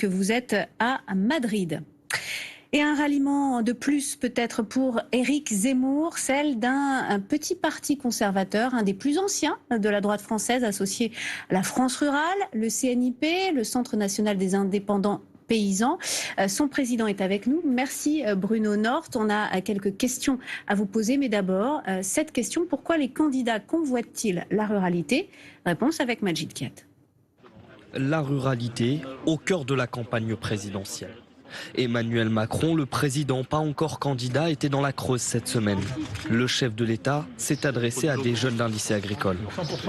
que vous êtes à Madrid. Et un ralliement de plus peut-être pour Éric Zemmour, celle d'un petit parti conservateur, un des plus anciens de la droite française associé à la France rurale, le CNIP, le Centre national des indépendants paysans. Son président est avec nous. Merci Bruno Nort. On a quelques questions à vous poser, mais d'abord, cette question, pourquoi les candidats convoitent-ils la ruralité? Réponse avec Majid Kiat. La ruralité au cœur de la campagne présidentielle. Emmanuel Macron, le président pas encore candidat, était dans la Creuse cette semaine. Le chef de l'État s'est adressé à des jeunes d'un lycée agricole.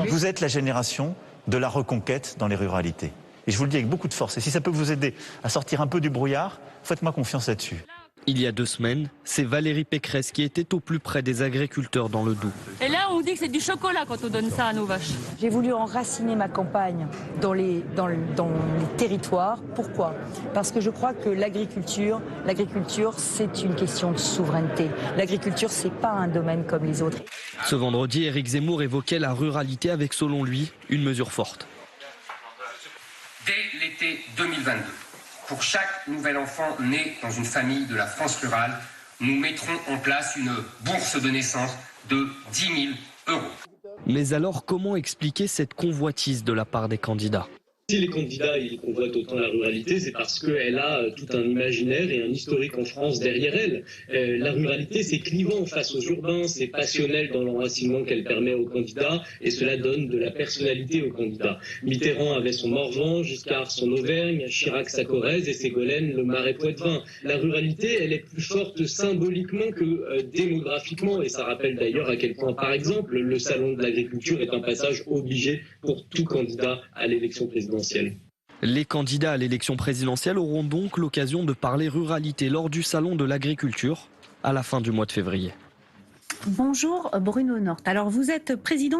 Vous êtes la génération de la reconquête dans les ruralités. Et je vous le dis avec beaucoup de force. Et si ça peut vous aider à sortir un peu du brouillard, faites-moi confiance là-dessus. Il y a 2 semaines, c'est Valérie Pécresse qui était au plus près des agriculteurs dans le Doubs. Et là, on dit que c'est du chocolat quand on donne ça à nos vaches. J'ai voulu enraciner ma campagne dans les territoires. Pourquoi? Parce que je crois que l'agriculture, c'est une question de souveraineté. L'agriculture, c'est pas un domaine comme les autres. Ce vendredi, Éric Zemmour évoquait la ruralité avec, selon lui, une mesure forte. Dès l'été 2022, pour chaque nouvel enfant né dans une famille de la France rurale, nous mettrons en place une bourse de naissance de 10 000 €. Mais alors, comment expliquer cette convoitise de la part des candidats ? Si les candidats ils convoitent autant la ruralité, c'est parce qu'elle a tout un imaginaire et un historique en France derrière elle. La ruralité, c'est clivant face aux urbains, c'est passionnel dans l'enracinement qu'elle permet aux candidats et cela donne de la personnalité aux candidats. Mitterrand avait son Morvan, Giscard son Auvergne, Chirac sa Corrèze et Ségolène le Marais Poitevin. La ruralité, elle est plus forte symboliquement que démographiquement et ça rappelle d'ailleurs à quel point, par exemple, le salon de l'agriculture est un passage obligé pour tout candidat à l'élection présidentielle. Les candidats à l'élection présidentielle auront donc l'occasion de parler ruralité lors du salon de l'agriculture à la fin du mois de février. Bonjour Bruno Nort. Alors vous êtes président du